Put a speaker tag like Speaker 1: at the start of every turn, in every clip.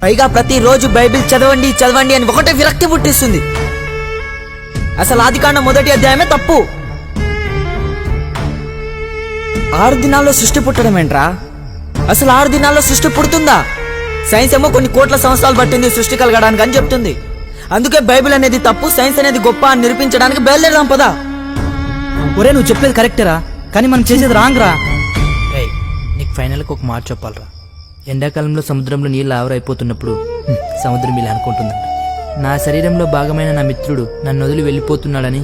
Speaker 1: పైగా ప్రతిరోజు బైబిల్ చదవండి చదవండి అని ఒకటే విరక్తి పుట్టిస్తుంది. అసలు ఆదికాండం 1వ అధ్యాయమే తప్పు. 6 దినాల్లో సృష్టి పుట్టడం ఏంట్రా? అసలు 6 దినాల్లో సృష్టి పుడుతుందా? సైన్స్ ఏమో కొన్ని కోట్ల సంవత్సరాలు పట్టింది సృష్టి కలగడానికి అని చెప్తుంది. అందుకే బైబిల్ అనేది తప్పు, సైన్స్ అనేది గొప్ప అని నిరూపించడానికి బయలుదేరదాం పదా.
Speaker 2: ఒరే నువ్వు చెప్పేది కరెక్టరా, కానీ మనం చేసేది రాంగ్ రా. నీకు ఫైనల్కి ఒక మాట చెప్పాలరా. ఎండాకాలంలో సముద్రంలో నీళ్ళు ఆవిరైపోతున్నప్పుడు సముద్రం ఇలా అనుకుంటుందంట, నా శరీరంలో భాగమైన నా మిత్రుడు నన్ను వదిలి వెళ్ళిపోతున్నాడని.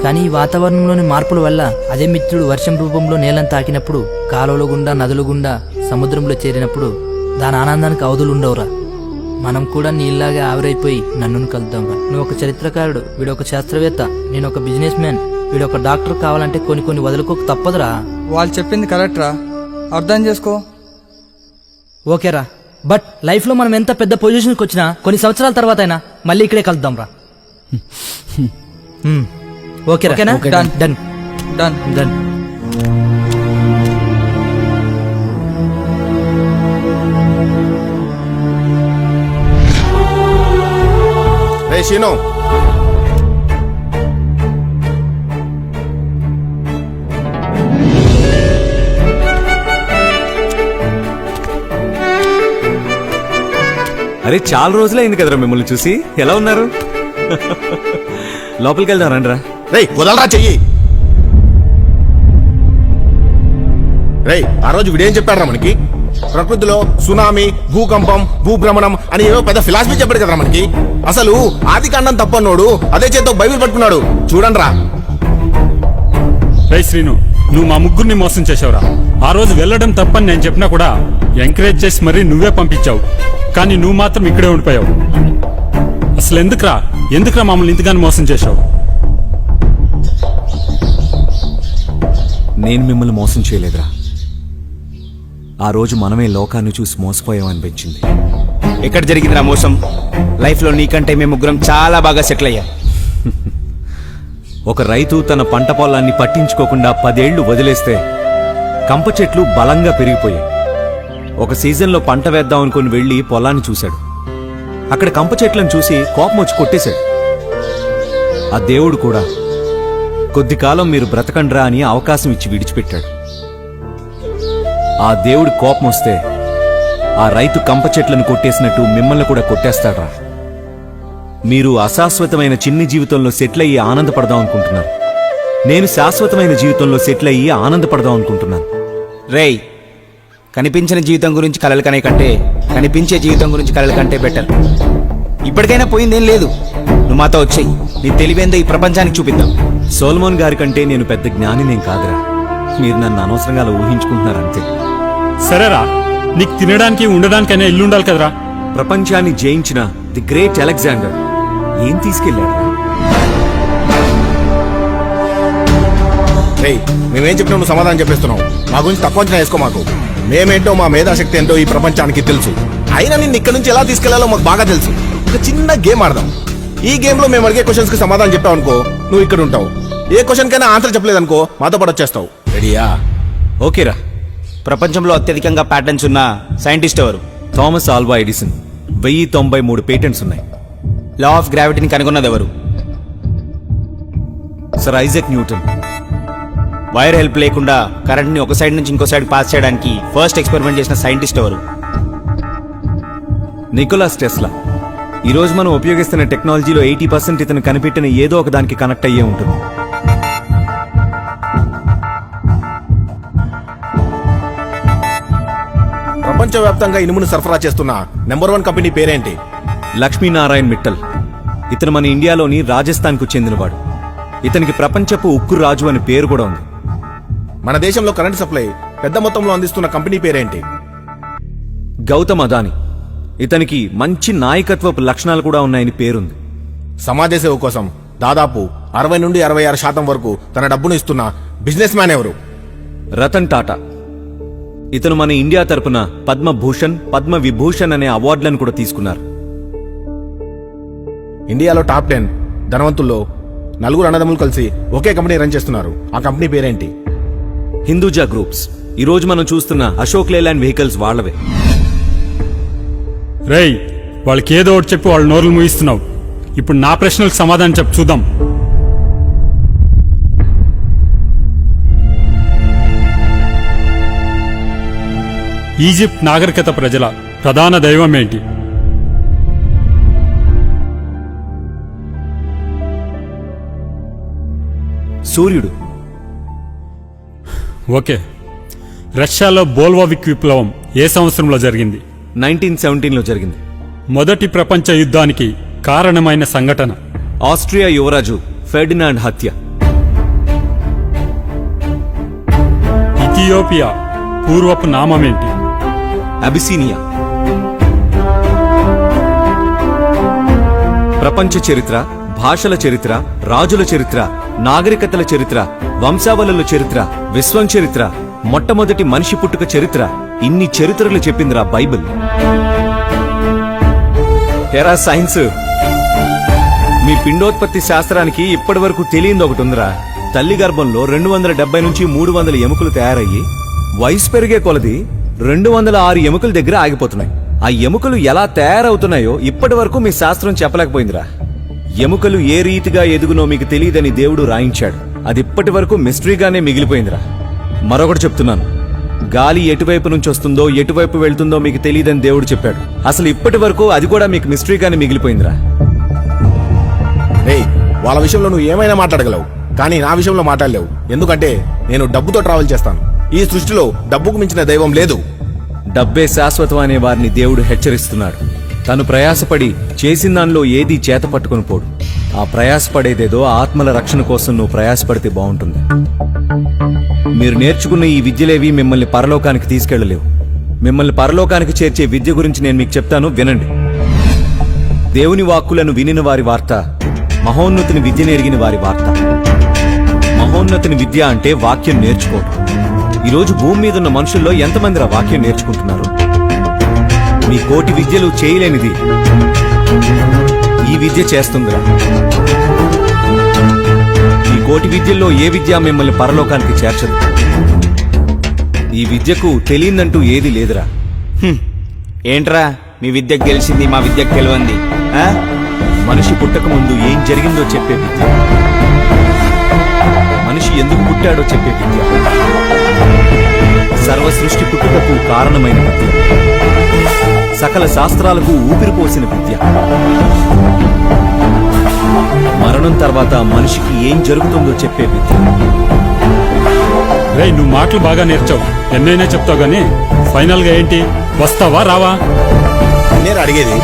Speaker 2: కానీ ఈ వాతావరణంలోని మార్పుల వల్ల అదే మిత్రుడు వర్షం రూపంలో నేలను తాకినప్పుడు, కాలువల గుండా నదుల గుండా సముద్రంలో చేరినప్పుడు దాని ఆనందానికి అవధులు ఉండవురా. మనం కూడా నీళ్ళలాగా ఆవిరైపోయి నన్ను కలుద్దాంరా. నువ్వు ఒక చరిత్రకారుడు, వీడొక శాస్త్రవేత్త, నేను ఒక బిజినెస్ మ్యాన్, వీడొక డాక్టర్ కావాలంటే కొన్ని వదులుకోక తప్పదురా.
Speaker 3: వాళ్ళు చెప్పింది కరెక్ట్ రా, అర్థం చేసుకో.
Speaker 2: ఓకేరా, బట్ లైఫ్ లో మనం ఎంత పెద్ద పొజిషన్కి వచ్చినా కొన్ని సంవత్సరాల తర్వాత అయినా మళ్ళీ ఇక్కడే కలుద్దాం రా. ఓకేరా, డన్ డన్
Speaker 3: డన్
Speaker 2: డన్.
Speaker 4: రే శీను,
Speaker 5: అరే చాలా రోజులైంది కదరా మిమ్మల్ని చూసి. ఎలా ఉన్నారు? లోపలికి వెళ్దాం రండిరా.
Speaker 4: రే వదలరా చెయ్యి. రే ఆ రోజు వీడేం చెప్పాడరా మనకి? ప్రకృతిలో సునామీ, భూకంపం, భూభ్రమణం అని ఏవో పెద్ద ఫిలాసఫీ చెప్పాడు కదరా మనకి. అసలు ఆదికాండం తప్పన్నోడు అదే చేత్తో బైబిల్ పట్టుకున్నాడు. చూడండిరా.
Speaker 6: రే శ్రీను, నువ్వు మా ముగ్గురిని మోసం చేసావురా. ఆ రోజు వెళ్ళడం తప్పని నేను చెప్పినా కూడా ఎంకరేజ్ చేసి మరీ నువ్వే పంపించావు. కానీ నువ్వు మాత్రం ఇక్కడే ఉండిపోయావు. అసలు ఎందుకురా మమ్మల్ని ఇంతగానో మోసం చేశావు?
Speaker 5: నేను మిమ్మల్ని మోసం చేయలేదురా. ఆ రోజు మనమే లోకాన్ని చూసి మోసపోయామనిపించింది.
Speaker 7: ఎక్కడ జరిగిందిరా మోసం? లైఫ్ లో నీకంటే మేము ముగ్గురం చాలా బాగా సెటిల్ అయ్యాం.
Speaker 5: ఒక రైతు తన పంట పొలాన్ని పట్టించుకోకుండా 10 ఏళ్లు వదిలేస్తే కంప చెట్లు బలంగా పెరిగిపోయాయి. ఒక సీజన్లో పంట వేద్దాం అనుకుని వెళ్లి పొలాన్ని చూశాడు. అక్కడ కంప చెట్లను చూసి కోపం వచ్చి కొట్టేశాడు. ఆ దేవుడు కూడా కొద్ది కాలం మీరు బ్రతకండ్రా అని అవకాశం ఇచ్చి విడిచిపెట్టాడు. ఆ దేవుడి కోపం వస్తే ఆ రైతు కంప చెట్లను కొట్టేసినట్టు మిమ్మల్ని కూడా కొట్టేస్తాడ్రా. మీరు అశాశ్వతమైన చిన్ని జీవితంలో సెటిల్ అయ్యి ఆనందపడదాం అనుకుంటున్నారు. నేను శాశ్వతమైన జీవితంలో సెటిల్ అయ్యి ఆనందపడదాం అనుకుంటున్నాను.
Speaker 7: రేయ్, కనిపించిన జీవితం గురించి కలలు కనే కంటే కనిపించే జీవితం గురించి కలలు కంటే బెటర్. ఇప్పటికైనా పోయిందేం లేదు. నువ్వు మాతో వచ్చేయి, నీ తెలివేందో ఈ ప్రపంచానికి చూపిద్దాం.
Speaker 5: సోల్మోన్ గారి కంటే నేను పెద్ద జ్ఞానినేం కాదురా. మీరు నన్ను అనవసరంగా అలా ఊహించుకుంటున్నారంతే.
Speaker 6: సరేరా, నీకు తినడానికి ఉండడానికైనా ఇల్లు ఉండాలి కదరా.
Speaker 5: ప్రపంచాన్ని జయించిన ది గ్రేట్ అలెగ్జాండర్ ఏం తీసుకెళ్లాడు?
Speaker 4: రే మేమేం చెప్పినా నువ్వు సమాధానం చెప్పేస్తున్నావు. మా గురించి తక్కువ అంచనా వేసుకో. మాకు మేమేంటో, మా మేధాశక్తి ఏంటో ఈ ప్రపంచానికి తెలుసు. అయినా నిన్ను ఇక్కడ నుంచి ఎలా తీసుకెళ్లాలో మాకు బాగా తెలుసు. ఒక చిన్న గేమ్ ఆడదాం. ఈ గేమ్ లో మేము అడిగే క్వశ్చన్స్ కి సమాధానం చెప్పావు అనుకో, నువ్వు ఇక్కడ ఉంటావు. ఏ క్వశ్చన్ కైనా ఆన్సర్ చెప్పలేదనుకో, మాతో పాటు వచ్చేస్తావు. రెడీయా?
Speaker 5: ఓకేరా.
Speaker 7: ప్రపంచంలో అత్యధికంగా ప్యాటర్న్స్ ఉన్న సైంటిస్ట్ ఎవరు?
Speaker 5: Thomas Alva Edison. 1093 పేటెంట్స్ ఉన్నాయి.
Speaker 7: లా ఆఫ్ గ్రావిటీని కనుగొన్నది ఎవరు?
Speaker 5: Sir Isaac Newton.
Speaker 7: Wire help లేకుండా కరెంట్ ని ఒక సైడ్ నుంచి ఇంకో సైడ్ పాస్ చేయడానికి ఫస్ట్ ఎక్స్పెరిమెంట్ చేసిన సైంటిస్ట్ ఎవరు?
Speaker 5: Nicholas Tesla. ఈ రోజు మనం ఉపయోగిస్తున్న టెక్నాలజీలో 80% ఇతను కనిపెట్టిన ఏదో ఒక దానికి కనెక్ట్ అయ్యే ఉంటుంది.
Speaker 4: ప్రపంచవ్యాప్తంగా ఇనుమును సరఫరా చేస్తున్న నెంబర్ 1 కంపెనీ పేరేంటి?
Speaker 5: లక్ష్మీనారాయణ మిట్టల్. ఇతను మన ఇండియాలోని రాజస్థాన్కు చెందినవాడు. ఇతనికి ప్రపంచపు ఉక్కు రాజు అని పేరు కూడా ఉంది.
Speaker 4: మన దేశంలో కరెంట్ సప్లై పెద్ద మొత్తంలో అందిస్తున్న కంపెనీ పేరేంటి?
Speaker 5: గౌతమ్ అదాని. ఇతనికి మంచి నాయకత్వపు లక్షణాలు కూడా ఉన్నాయని పేరుంది.
Speaker 4: సమాజ సేవ కోసం దాదాపు 60 నుండి 66% వరకు తన డబ్బును ఇస్తున్న బిజినెస్ మ్యాన్ ఎవరు?
Speaker 5: రతన్ టాటా. ఇతను మన ఇండియా తరపున పద్మభూషణ్, పద్మ విభూషణ్ అనే అవార్డులను కూడా తీసుకున్నారు.
Speaker 4: ఇండియాలో టాప్ 10 ధనవంతుల్లో 4 అన్నదమ్ములు కలిసి ఒకే కంపెనీ రన్ చేస్తున్నారు. ఆ కంపెనీ పేరేంటి?
Speaker 5: హిందూజా గ్రూప్స్. ఈ రోజు మనం చూస్తున్న అశోక్ లేలాండ్ వెహికల్స్ వాళ్ళవే.
Speaker 6: రేయ్, వాళ్ళకి ఏదో ఒకటి చెప్పి వాళ్ళ నోరులు ముగిస్తున్నావు. ఇప్పుడు నా ప్రశ్నలకు సమాధానం చెప్పు చూద్దాం. ఈజిప్ట్ నాగరికత ప్రజల ప్రధాన దైవం ఏంటి?
Speaker 5: సూర్యుడు.
Speaker 6: ఓకే. రష్యాలో బోల్వావిక్ విప్లవం ఏ సంవత్సరంలో జరిగింది?
Speaker 5: 1917లో జరిగింది.
Speaker 6: మొదటి ప్రపంచ యుద్ధానికి కారణమైన సంఘటన?
Speaker 5: ఆస్ట్రియా యువరాజు ఫెర్డినాండ్ హత్య.
Speaker 6: ఇథియోపియా పూర్వపు నామమేంటి?
Speaker 5: అబిసినియా. ప్రపంచ చరిత్ర, భాషల చరిత్ర, రాజుల చరిత్ర, నాగరికతల చరిత్ర, వంశావళుల చరిత్ర, విశ్వం చరిత్ర, మొట్టమొదటి మనిషి పుట్టుక చరిత్ర, ఇన్ని చరిత్రలు చెప్పిందిరా బైబిల్. ఎరా సైన్స్, మీ పిండోత్పత్తి శాస్త్రానికి ఇప్పటి వరకు తెలియంది ఒకటి ఉందిరా. తల్లి గర్భంలో 270 నుంచి 300 ఎముకలు తయారయ్యి వయసు పెరిగే కొలది 206 ఎముకల దగ్గర ఆగిపోతున్నాయి. ఆ ఎముకలు ఎలా తయారవుతున్నాయో ఇప్పటి వరకు మీ శాస్త్రం చెప్పలేకపోయిందిరా. ఎముకలు ఏ రీతిగా ఎదుగునో మీకు తెలియదని దేవుడు రాయించాడు. అది ఇప్పటి వరకు మిస్టరీగానే మిగిలిపోయిందిరా. మరొకటి చెప్తున్నాను, గాలి ఎటువైపు నుంచి వస్తుందో ఎటువైపు వెళ్తుందో మీకు తెలియదని దేవుడు చెప్పాడు. అసలు ఇప్పటి వరకు అది కూడా మీకు మిస్టరీగానే మిగిలిపోయిందిరా.
Speaker 4: రేయ్, వాళ్ళ విషయంలో నువ్వు ఏమైనా మాట్లాడగలవు, కానీ నా విషయంలో మాట్లాడలేవు. ఎందుకంటే నేను డబ్బుతో ట్రావెల్ చేస్తాను. ఈ సృష్టిలో డబ్బుకు మించిన దైవం లేదు.
Speaker 5: డబ్బే శాశ్వతం అనే వారిని దేవుడు హెచ్చరిస్తున్నాడు. తను ప్రయాసపడి చేసిన దానిలో ఏదీ చేత పట్టుకుని పోడు. ఆ ప్రయాసపడేదేదో ఆత్మల రక్షణ కోసం నువ్వు ప్రయాసపడితే బాగుంటుంది. మీరు నేర్చుకున్న ఈ విద్యలేవి మిమ్మల్ని పరలోకానికి తీసుకెళ్లలేవు. మిమ్మల్ని పరలోకానికి చేర్చే విద్య గురించి నేను మీకు చెప్తాను, వినండి. దేవుని వాక్కులను వినిన వారి వార్త మహోన్నతిని విద్యను ఎరిగిన వారి వార్త. మహోన్నతిని విద్య అంటే వాక్యం నేర్చుకోవడం. ఈరోజు భూమి మీద ఉన్న మనుషుల్లో ఎంతమందిరా వాక్యం నేర్చుకుంటున్నారు? మీ కోటి విద్యలు చేయలేనిది ఈ విద్య చేస్తుందిరా. ఈ కోటి విద్యల్లో ఏ విద్య మిమ్మల్ని పరలోకానికి చేర్చదు. ఈ విద్యకు తెలియదంటూ ఏది లేదురా.
Speaker 7: ఏంట్రా మీ విద్యకు గెలిచింది, మా విద్యకు గెలవంది? ఆ?
Speaker 5: మనిషి పుట్టక ముందు ఏం జరిగిందో చెప్పే విద్య, మనిషి ఎందుకు పుట్టాడో చెప్పే విద్య, సర్వ సృష్టి పుట్టుకకు కారణమైన విద్య, సకల శాస్త్రాలకు ఊపిరిపోసిన విద్య, మరణం తర్వాత మనిషికి ఏం జరుగుతుందో చెప్పే విద్య.
Speaker 6: రేయ్, నువ్వు మాటలు బాగా నేర్చావు, ఎన్నైనా చెప్తావు గానీ ఫైనల్ గా ఏంటి? వస్తావా రావా?
Speaker 4: నేను అడిగేది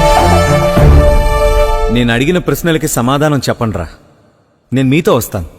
Speaker 5: నేను అడిగిన ప్రశ్నలకి సమాధానం చెప్పండ్రా. నేను మీతో వస్తాను.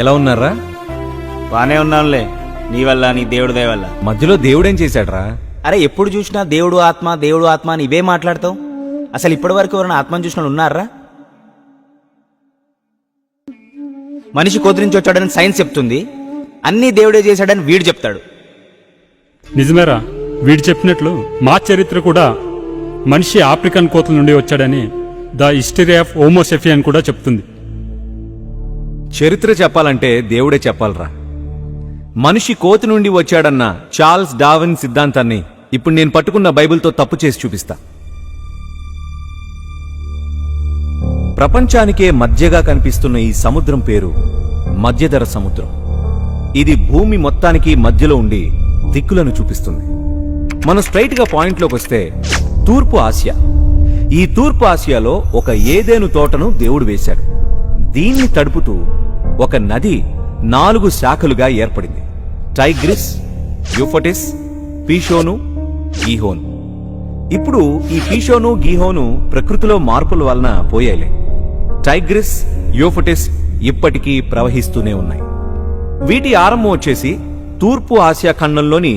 Speaker 5: ఎలా ఉన్నారా?
Speaker 7: బానే ఉన్నాంలే, నీ వల్ల, నీ దేవుడి దయ వల్ల.
Speaker 5: మధ్యలో దేవుడేం చేశాడ్రా?
Speaker 7: అరే, ఎప్పుడు చూసినా దేవుడు ఆత్మ దేవుడు ఆత్మ అని ఇవే మాట్లాడతావు. అసలు ఇప్పటి వరకు ఎవరైనా ఆత్మను చూసిన వాళ్ళు ఉన్నారా? మనిషి కోతి నుంచి వచ్చాడని సైన్స్ చెప్తుంది, అన్నీ దేవుడే చేశాడని వీడు చెప్తాడు.
Speaker 6: నిజమేరా, వీడు చెప్పినట్లు మా చరిత్ర కూడా మనిషి ఆఫ్రికన్ కోతుల నుండి వచ్చాడని ద హిస్టరీ ఆఫ్ హోమోసెఫియన్ కూడా చెప్తుంది.
Speaker 5: చరిత్ర చెప్పాలంటే దేవుడే చెప్పాలరా. మనిషి కోతి నుండి వచ్చాడన్న చార్ల్స్ డార్విన్ సిద్ధాంతాన్ని ఇప్పుడు నేను పట్టుకున్న బైబిల్తో తప్పు చేసి చూపిస్తా. ప్రపంచానికే మధ్యగా కనిపిస్తున్న ఈ సముద్రం పేరు మధ్యధర సముద్రం. ఇది భూమి మొత్తానికి మధ్యలో ఉండి దిక్కులను చూపిస్తుంది. మనం స్ట్రైట్ గా పాయింట్లోకి వస్తే తూర్పు ఆసియా. ఈ తూర్పు ఆసియాలో ఒక ఏదేను తోటను దేవుడు వేశాడు. దీన్ని తడుపుతూ ఒక నది 4 శాఖలుగా ఏర్పడింది. Tigris, Euphrates, Pishon, Gihon. ఇప్పుడు ఈ పీషోను, గీహోను ప్రకృతిలో మార్పుల వలన పోయాయిలే. టైగ్రిస్, యూఫ్రటీస్ ఇప్పటికీ ప్రవహిస్తూనే ఉన్నాయి. వీటి ఆరంభం వచ్చేసి తూర్పు ఆసియా ఖండంలోని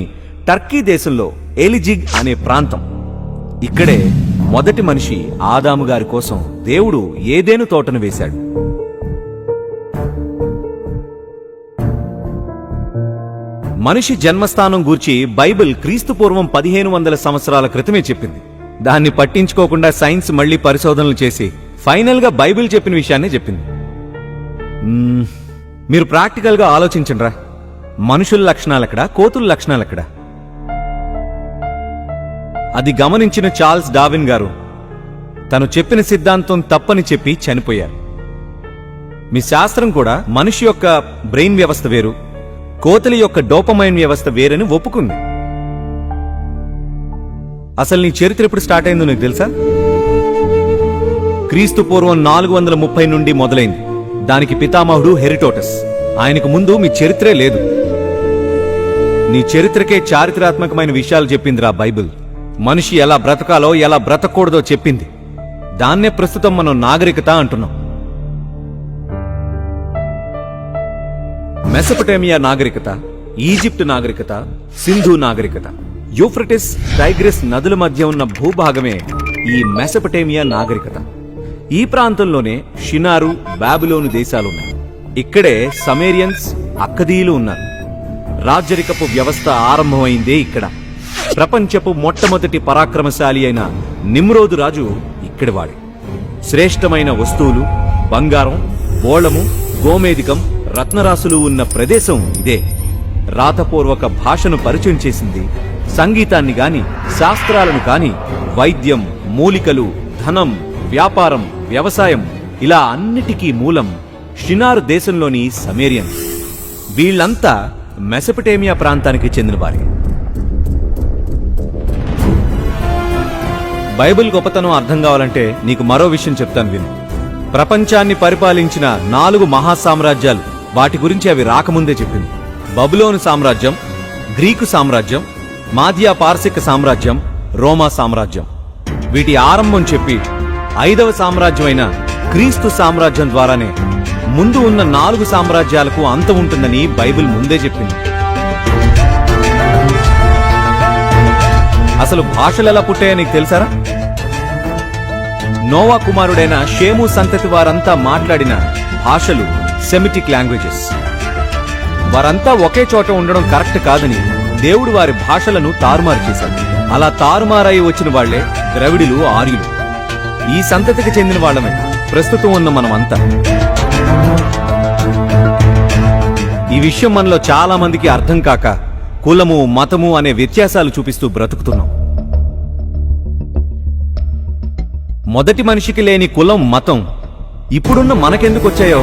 Speaker 5: టర్కీ దేశంలో ఎలిజిగ్ అనే ప్రాంతం. ఇక్కడే మొదటి మనిషి ఆదాము గారి కోసం దేవుడు ఏదేను తోటను వేశాడు. మనిషి జన్మస్థానం గూర్చి బైబిల్ క్రీస్తుపూర్వం 1500 సంవత్సరాల క్రితమే చెప్పింది. దాన్ని పట్టించుకోకుండా సైన్స్ మళ్లీ పరిశోధనలు చేసి ఫైనల్ గా బైబిల్ చెప్పిన విషయాన్ని చెప్పింది. మీరు ప్రాక్టికల్ గా ఆలోచించండిరా. మనుషుల లక్షణాలెక్కడా, కోతుల లక్షణాలెక్కడా? అది గమనించిన చార్ల్స్ డార్విన్ గారు తను చెప్పిన సిద్ధాంతం తప్పని చెప్పి చనిపోయారు. మీ శాస్త్రం కూడా మనిషి యొక్క బ్రెయిన్ వ్యవస్థ వేరు, కోతలి యొక్క డోపమైన్ వ్యవస్థ వేరని ఒప్పుకుంది. అసలు నీ చరిత్ర ఎప్పుడు స్టార్ట్ అయిందో నీకు తెలుసా? క్రీస్తు పూర్వం 430 నుండి మొదలైంది. దానికి పితామహుడు హెరిటోటస్. ఆయనకు ముందు మీ చరిత్రే లేదు. నీ చరిత్రకే చారిత్రాత్మకమైన విషయాలు చెప్పిందిరా బైబిల్. మనిషి ఎలా బ్రతకాలో ఎలా బ్రతకూడదో చెప్పింది. దాన్నే ప్రస్తుతం మనం నాగరికత అంటున్నాం. మెసొపొటేమియా నాగరికత, ఈజిప్ట్ నాగరికత, సింధు నాగరికత, యూఫ్రటిస్, టైగ్రిస్ నదుల మధ్య ఉన్న భూభాగమే ఈ మెసొపొటేమియా నాగరికత. ఈ ప్రాంతంలోనే షినారు, బాబిలోను దేశాలున్నాయి. ఇక్కడే సమేరియన్స్, అక్కదీయులు ఉన్నారు. రాజరికపు వ్యవస్థ ఆరంభమైందే ఇక్కడ. ప్రపంచపు మొట్టమొదటి పరాక్రమశాలి అయిన నిమ్రోదు రాజు ఇక్కడి వాడే. శ్రేష్టమైన వస్తువులు, బంగారం, బోళము, గోమేదికం, రత్నరాసులు ఉన్న ప్రదేశం ఇదే. రాతపూర్వక భాషను పరిచయం చేసింది. సంగీతాన్ని గాని, శాస్త్రాలను కాని, వైద్యం, మూలికలు, ధనం, వ్యాపారం, వ్యవసాయం ఇలా అన్నిటికీ మూలం షినారు దేశంలోని సమేరియన్స్. వీళ్లంతా మెసొపొటేమియా ప్రాంతానికి చెందినవారే. బైబిల్ గొప్పతనం అర్థం కావాలంటే నీకు మరో విషయం చెప్తాను విను. ప్రపంచాన్ని పరిపాలించిన 4 మహాసామ్రాజ్యాలు, వాటి గురించి అవి రాకముందే చెప్పింది. బబులోను సామ్రాజ్యం, గ్రీకు సామ్రాజ్యం, మాధ్యా పార్సిక సామ్రాజ్యం, రోమా సామ్రాజ్యం. వీటి ఆరంభం చెప్పి 5వ సామ్రాజ్యమైన క్రీస్తు సామ్రాజ్యం ద్వారానే ముందు ఉన్న 4 సామ్రాజ్యాలకు అంతం ఉంటుందని బైబిల్ ముందే చెప్పింది. అసలు భాషలు ఎలా పుట్టాయో నీకు తెలుసారా? నోవా కుమారుడైన షేము సంతతి వారంతా మాట్లాడిన భాషలు సెమిటిక్ లాంగ్వేజెస్. వారంతా ఒకే చోట ఉండడం కరెక్ట్ కాదని దేవుడు వారి భాషలను తారుమారు చేశాడు. అలా తారుమారై వచ్చిన వాళ్లే ద్రవిడులు, ఆర్యులు. ఈ సంతతికి చెందిన వాళ్ళమే ప్రస్తుతం ఉన్న మనమంతా. ఈ విషయం మనలో చాలా మందికి అర్థం కాక కులము, మతము అనే వ్యత్యాసాలు చూపిస్తూ బ్రతుకుతున్నాం. మొదటి మనిషికి లేని కులం, మతం ఇప్పుడున్న మనకెందుకు వచ్చాయో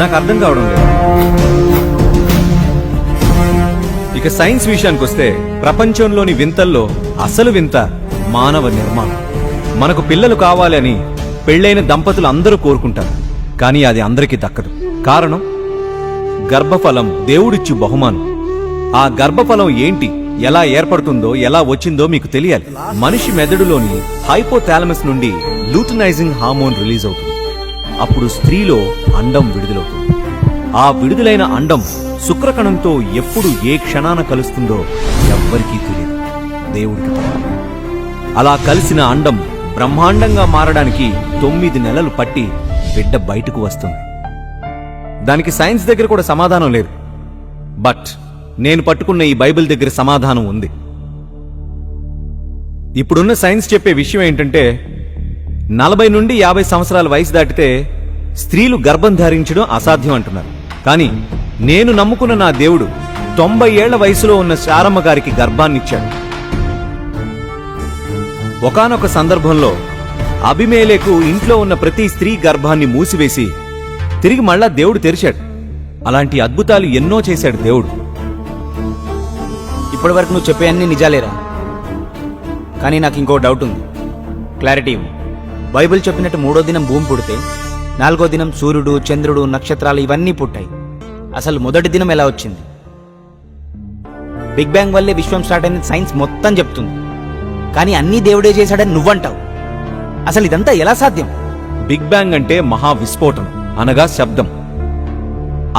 Speaker 5: నాకు అర్థం కావడం లేదు. ఇక సైన్స్ విషయానికి వస్తే ప్రపంచంలోని వింతల్లో అసలు వింత మానవ నిర్మాణం. మనకు పిల్లలు కావాలి అని పెళ్లైన దంపతులు అందరూ కోరుకుంటారు. కానీ అది అందరికీ దక్కదు. కారణం, గర్భఫలం దేవుడిచ్చు బహుమానం. ఆ గర్భఫలం ఏంటి, ఎలా ఏర్పడుతుందో, ఎలా వచ్చిందో మీకు తెలియాలి. మనిషి మెదడులోని హైపోథాలమస్ నుండి లూటినైజింగ్ హార్మోన్ రిలీజ్ అవుతుంది. అప్పుడు స్త్రీలో అండం విడుదలవుతుంది. ఆ విడుదలైన అండం శుక్రకణంతో ఎప్పుడు ఏ క్షణాన కలుస్తుందో ఎవ్వరికీ తెలియదు, దేవుడికి తప్ప. అలా కలిసిన అండం బ్రహ్మాండంగా మారడానికి 9 నెలలు పట్టి బిడ్డ బయటకు వస్తుంది. దానికి సైన్స్ దగ్గర కూడా సమాధానం లేదు. బట్ నేను పట్టుకున్న ఈ బైబిల్ దగ్గర సమాధానం ఉంది. ఇప్పుడున్న సైన్స్ చెప్పే విషయం ఏంటంటే 40 నుండి 50 సంవత్సరాల వయసు దాటితే స్త్రీలు గర్భం ధరించడం అసాధ్యం అంటున్నారు. కానీ నేను నమ్ముకున్న నా దేవుడు 90 ఏళ్ల వయసులో ఉన్న శారమ్మ గారికి గర్భాన్నిచ్చాడు. ఒకానొక సందర్భంలో అబిమేలెకు ఇంట్లో ఉన్న ప్రతి స్త్రీ గర్భాన్ని మూసివేసి తిరిగి మళ్ళా దేవుడు తెరిచాడు. అలాంటి అద్భుతాలు ఎన్నో చేశాడు దేవుడు.
Speaker 7: ఇప్పటి వరకు నువ్వు చెప్పే అన్ని నిజాలేరా? కానీ నాకు ఇంకో డౌట్ ఉంది. క్లారిటీ ఇవ్వు. బైబిల్ చెప్పినట్టు 3వ దినం భూమి పుడితే 4వ దినం సూర్యుడు, చంద్రుడు, నక్షత్రాలు ఇవన్నీ పుట్టాయి. అసలు మొదటి దినం ఎలా వచ్చింది? బిగ్ బ్యాంగ్ వల్లే విశ్వం స్టార్ట్ అయింది సైన్స్ మొత్తం చెప్తుంది. కానీ అన్నీ దేవుడే చేశాడని నువ్వంటావు. అసలు ఇదంతా ఎలా సాధ్యం?
Speaker 5: బిగ్ బ్యాంగ్ అంటే మహా విస్ఫోటనం అనగా శబ్దం.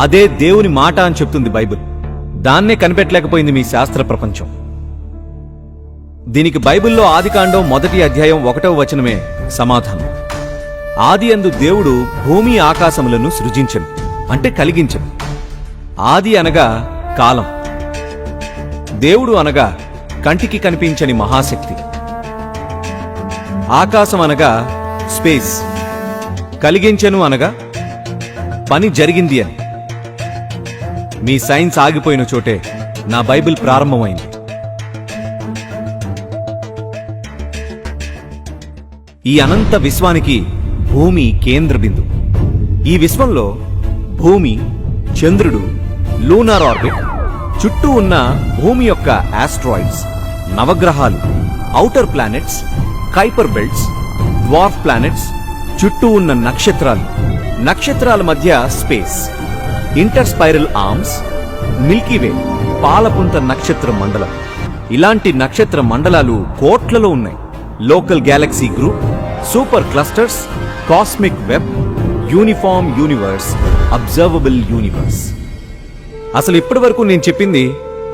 Speaker 5: అదే దేవుని మాట అని చెప్తుంది బైబిల్. దాన్నే కనిపెట్టలేకపోయింది మీ శాస్త్ర ప్రపంచం. దీనికి బైబిల్లో ఆదికాండం 1వ అధ్యాయం 1వ వచనమే సమాధానం. ఆదియందు దేవుడు భూమి ఆకాశములను సృజించెను అంటే కలిగించెను. ఆది అనగా కాలం, దేవుడు అనగా కంటికి కనిపించని మహాశక్తి, ఆకాశం అనగా స్పేస్, కలిగించెను అనగా పని జరిగింది అని. మీ సైన్స్ ఆగిపోయిన చోటే నా బైబిల్ ప్రారంభమైంది. ఈ అనంత విశ్వానికి భూమి కేంద్ర బిందు. ఈ విశ్వంలో భూమి, చంద్రుడు, లూనార్ ఆర్బిట్, చుట్టూ ఉన్న భూమి యొక్క ఆస్ట్రాయిడ్స్, నవగ్రహాలు, outer planets, Kuiper belts, dwarf planets, చుట్టూ ఉన్న నక్షత్రాలు, నక్షత్రాల మధ్య space, inter spiral arms, Milky Way, పాలపుంత నక్షత్ర మండలం. ఇలాంటి నక్షత్ర మండలాలు కోట్లలో ఉన్నాయి. Local galaxy group, superclusters, cosmic web, uniform universe, observable universe. అసలు ఇప్పటి వరకు నేను చెప్పింది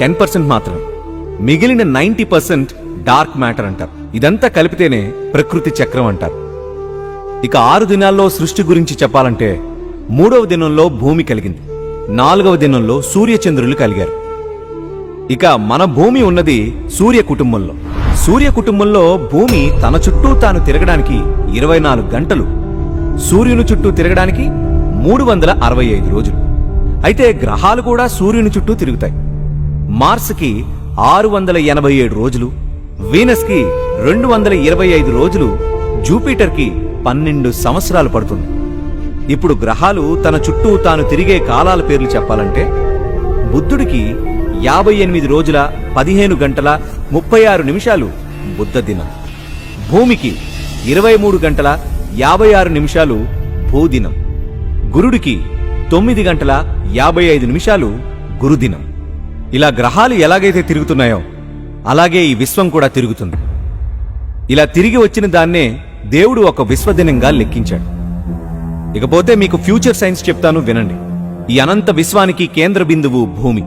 Speaker 5: 10% మాత్రం. మిగిలిన 90% డార్క్ మ్యాటర్ అంటారు. ఇదంతా కలిపితేనే ప్రకృతి చక్రం అంటారు. ఇక 6 దినాల్లో సృష్టి గురించి చెప్పాలంటే 3వ దినంలో భూమి కలిగింది, 4వ దినంలో సూర్యచంద్రులు కలిగారు. ఇక మన భూమి ఉన్నది సూర్య కుటుంబంలో. సూర్య కుటుంబంలో భూమి తన చుట్టూ తాను తిరగడానికి 24 గంటలు, సూర్యుని చుట్టూ తిరగడానికి 365 రోజులు. అయితే గ్రహాలు కూడా సూర్యుని చుట్టూ తిరుగుతాయి. మార్స్కి 687 రోజులు, వీనస్కి 225 రోజులు, జూపిటర్కి 12 సంవత్సరాలు పడుతుంది. ఇప్పుడు గ్రహాలు తన చుట్టూ తాను తిరిగే కాలాల పేర్లు చెప్పాలంటే బుద్ధుడికి 58 రోజుల 15 గంటల 36 నిమిషాలు బుద్ధ దినం, భూమికి 23 గంటల 56 నిమిషాలు భూదినం, గురుడికి 9 గంటల 55 నిమిషాలు గురుదినం. ఇలా గ్రహాలు ఎలాగైతే తిరుగుతున్నాయో అలాగే ఈ విశ్వం కూడా తిరుగుతుంది. ఇలా తిరిగి వచ్చిన దాన్నే దేవుడు ఒక విశ్వదినంగా లెక్కించాడు. ఇకపోతే మీకు ఫ్యూచర్ సైన్స్ చెప్తాను వినండి. ఈ అనంత విశ్వానికి కేంద్ర బిందువు భూమి.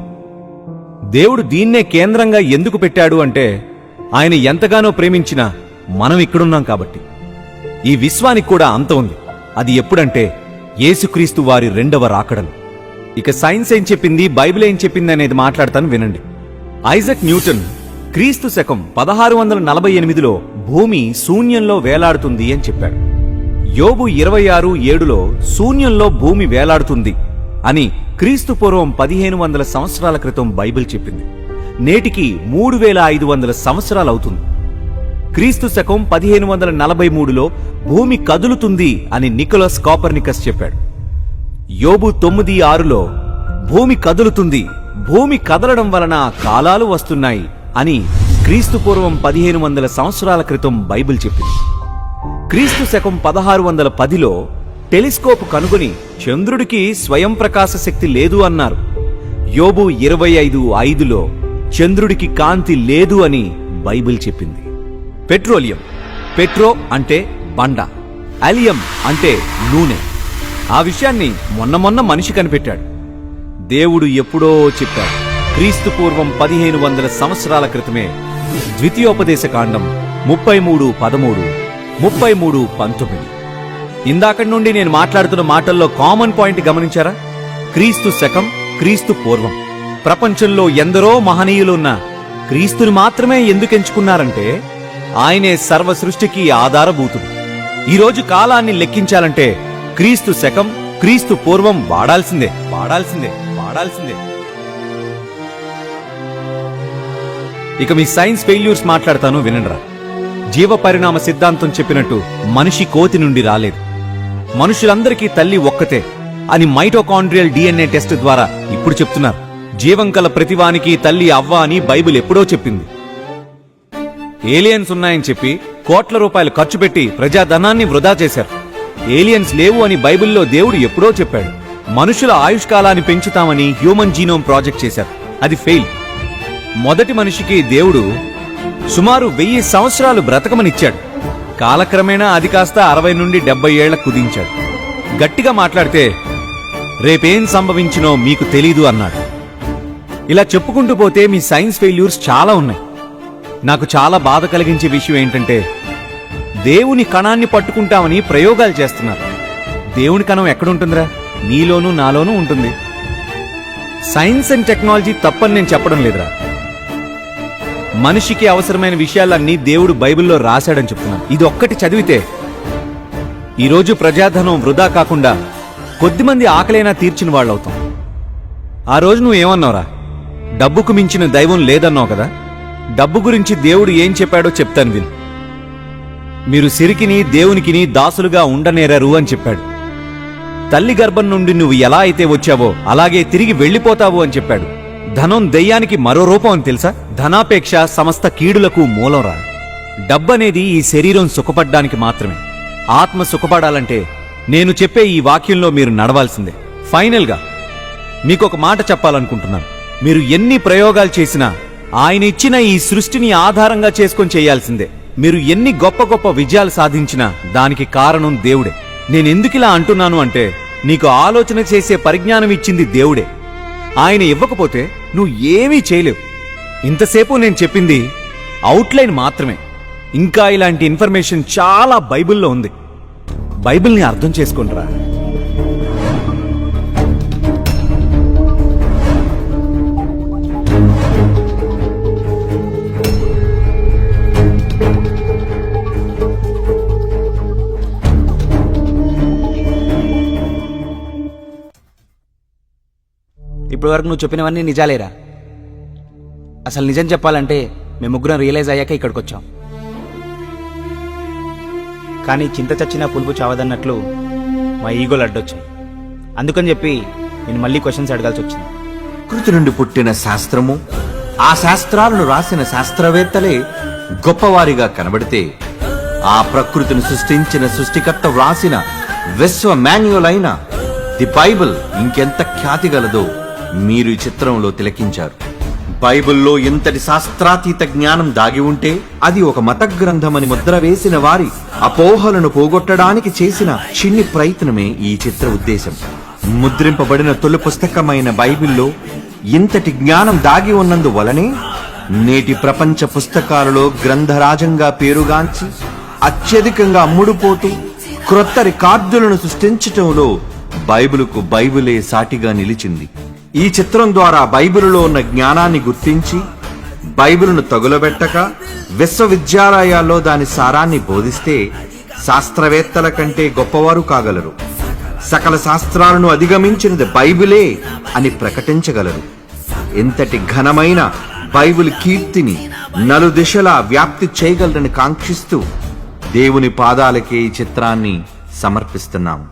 Speaker 5: దేవుడు దీన్నే కేంద్రంగా ఎందుకు పెట్టాడు అంటే ఆయన ఎంతగానో ప్రేమించినా మనం ఇక్కడున్నాం కాబట్టి. ఈ విశ్వానికి కూడా అంత ఉంది. అది ఎప్పుడంటే యేసుక్రీస్తు వారి 2వ రాకడలు. ఇక సైన్స్ ఏం చెప్పింది, బైబిల్ ఏం చెప్పింది అనేది మాట్లాడతాను వినండి. ఐజక్ న్యూటన్ క్రీస్తు శకం 1648లో భూమి శూన్యంలో వేలాడుతుంది అని చెప్పాడు. యోబు 26:7లో శూన్యంలో భూమి వేలాడుతుంది అని క్రీస్తు పూర్వం 1500 సంవత్సరాల క్రితం బైబిల్ చెప్పింది. నేటికి 3500 సంవత్సరాలవుతుంది. క్రీస్తు శకం 1543లో భూమి కదులుతుంది అని నికోలస్ కాపర్నికస్ చెప్పాడు. యోబు 9:6లో భూమి కదులుతుంది, భూమి కదలడం వలన కాలాలు వస్తున్నాయి అని క్రీస్తు పూర్వం 1500 సంవత్సరాల క్రితం బైబిల్ చెప్పింది. క్రీస్తు శకం 1610లో టెలిస్కోప్ కనుగొని చంద్రుడికి స్వయం ప్రకాశ శక్తి లేదు అన్నారు. యోబు 25:5లో చంద్రుడికి కాంతి లేదు అని బైబిల్ చెప్పింది. పెట్రోలియం, పెట్రో అంటే బండ, అలియం అంటే నూనె. ఆ విషయాన్ని మొన్న మనిషి కనిపెట్టాడు. దేవుడు ఎప్పుడో చెప్పాడు. క్రీస్తు పూర్వం 1500 సంవత్సరాల క్రితమే. ద్వితీయోపదేశ కాండం 33:13, 33:19. ఇందాకటి నుండి నేను మాట్లాడుతున్న మాటల్లో కామన్ పాయింట్ గమనించారా? క్రీస్తు శకం, క్రీస్తు పూర్వం. ప్రపంచంలో ఎందరో మహనీయులున్నా క్రీస్తుని మాత్రమే ఎందుకు ఎంచుకున్నారంటే ఆయనే సర్వ సృష్టికి ఆధారభూతుడు. ఈరోజు కాలాన్ని లెక్కించాలంటే క్రీస్తు శకం, క్రీస్తు పూర్వం వాడాల్సిందే. ఇక మీ సైన్స్ ఫెయిల్యూర్స్ మాట్లాడతాను వినండిరా. జీవ పరిణామ సిద్ధాంతం చెప్పినట్టు మనిషి కోతి నుండి రాలేదు. మనుషులందరికీ తల్లి ఒక్కతే అని మైటోకాండ్రియల్ DNA టెస్ట్ ద్వారా ఇప్పుడు చెప్తున్నారు. జీవం కల ప్రతివానికి తల్లి అవ్వ అని బైబిల్ ఎప్పుడో చెప్పింది. ఏలియన్స్ ఉన్నాయని చెప్పి కోట్ల రూపాయలు ఖర్చు పెట్టి ప్రజాధనాన్ని వృధా చేశారు. ఏలియన్స్ లేవు అని బైబిల్లో దేవుడు ఎప్పుడో చెప్పాడు. మనుషుల ఆయుష్కాలాన్ని పెంచుతామని హ్యూమన్ జీనోమ్ ప్రాజెక్ట్ చేశారు. అది ఫెయిల్. మొదటి మనిషికి దేవుడు సుమారు 1000 సంవత్సరాలు బ్రతకమనిచ్చాడు. కాలక్రమేణా అది కాస్త 60 నుండి 70 ఏళ్ల కుదించాడు. గట్టిగా మాట్లాడితే రేపేం సంభవించినో మీకు తెలీదు అన్నాడు. ఇలా చెప్పుకుంటూ పోతే మీ సైన్స్ ఫెయిల్యూర్స్ చాలా ఉన్నాయి. నాకు చాలా బాధ కలిగించే విషయం ఏంటంటే దేవుని కణాన్ని పట్టుకుంటామని ప్రయోగాలు చేస్తున్నారు. దేవుని కణం ఎక్కడుంటుందిరా? నీలోనూ నాలోనూ ఉంటుంది. సైన్స్ అండ్ టెక్నాలజీ తప్పని నేను చెప్పడం లేదురా. మనిషికి అవసరమైన విషయాలన్నీ దేవుడు బైబిల్లో రాశాడని చెప్తున్నాను. ఇది ఒక్కటి చదివితే ఈరోజు ప్రజాధనం వృధా కాకుండా కొద్దిమంది ఆకలైనా తీర్చిన వాళ్ళవుతాం. ఆ రోజు నువ్వేమన్నావురా? డబ్బుకు మించిన దైవం లేదన్నావు కదా. డబ్బు గురించి దేవుడు ఏం చెప్పాడో చెప్తాను విను. మీరు సిరికిని దేవునికిని దాసులుగా ఉండనేరారు అని చెప్పాడు. తల్లి గర్భం నుండి నువ్వు ఎలా అయితే వచ్చావో అలాగే తిరిగి వెళ్ళిపోతావు అని చెప్పాడు. ధనం దెయ్యానికి మరో రూపం అని తెలుసా? ధనాపేక్ష సమస్త కీడులకు మూలంరా. డబ్బనేది ఈ శరీరం సుఖపడ్డానికి మాత్రమే. ఆత్మ సుఖపడాలంటే నేను చెప్పే ఈ వాక్యంలో మీరు నడవాల్సిందే. ఫైనల్గా మీకొక మాట చెప్పాలనుకుంటున్నాను. మీరు ఎన్ని ప్రయోగాలు చేసినా ఆయన ఇచ్చిన ఈ సృష్టిని ఆధారంగా చేసుకొని చేయాల్సిందే. మీరు ఎన్ని గొప్ప గొప్ప విజయాలు సాధించినా దానికి కారణం దేవుడే. నేనెందుకిలా అంటున్నాను అంటే నీకు ఆలోచన చేసే పరిజ్ఞానం ఇచ్చింది దేవుడే. ఆయన ఇవ్వకపోతే నువ్వు ఏమీ చేయలేవు. ఇంతసేపు నేను చెప్పింది అవుట్లైన్ మాత్రమే. ఇంకా ఇలాంటి ఇన్ఫర్మేషన్ చాలా బైబిల్లో ఉంది. బైబిల్ని అర్థం చేసుకుంటారా?
Speaker 7: ఇప్పటి వరకు నువ్వు చెప్పినవన్నీ నిజాలేరా? అసలు నిజం చెప్పాలంటే మేము ముగ్గురం రియలైజ్ అయ్యాక ఇక్కడికి వచ్చాం. కానీ చింత చచ్చినా పులుపు చావదన్నట్లు మా ఈగోలు అడ్డొచ్చాయి. అందుకని చెప్పి నేను మళ్ళీ క్వశ్చన్స్ అడగాల్సి వచ్చింది.
Speaker 8: ప్రకృతి నుండి పుట్టిన శాస్త్రము, ఆ శాస్త్రాలను రాసిన శాస్త్రవేత్తలే గొప్పవారిగా కనబడితే, ఆ ప్రకృతిని సృష్టించిన సృష్టికర్త వ్రాసిన విశ్వ మాన్యువల్ అయిన ది బైబిల్ ఇంకెంత ఖ్యాతి గలదో మీరు ఈ చిత్రంలో తిలకించారు. బైబిల్లో ఇంతటి శాస్త్రాతీత జ్ఞానం దాగి ఉంటే అది ఒక మత గ్రంథమని ముద్ర వేసిన వారి అపోహలను పోగొట్టడానికి చేసిన చిన్ని ప్రయత్నమే ఈ చిత్ర ఉద్దేశం. ముద్రింపబడిన తొలి పుస్తకమైన బైబిల్లో ఇంతటి జ్ఞానం దాగి ఉన్నందువలనే నేటి ప్రపంచ పుస్తకాలలో గ్రంథరాజంగా పేరుగాంచి అత్యధికంగా అమ్ముడుపోతూ క్రొత్త రికార్డులను సృష్టించటంలో బైబిలుకు బైబిలే సాటిగా నిలిచింది. ఈ చిత్రం ద్వారా బైబిలులో ఉన్న జ్ఞానాన్ని గుర్తించి బైబిలును తగులబెట్టక విశ్వవిద్యాలయాల్లో దాని సారాన్ని బోధిస్తే శాస్త్రవేత్తల కంటే గొప్పవారు కాగలరు. సకల శాస్త్రాలను అధిగమించినది బైబిలే అని ప్రకటించగలరు. ఎంతటి ఘనమైన బైబిల్ కీర్తిని నలుదిశలా వ్యాప్తి చేయగలరని కాంక్షిస్తూ దేవుని పాదాలకే ఈ చిత్రాన్ని సమర్పిస్తున్నాం.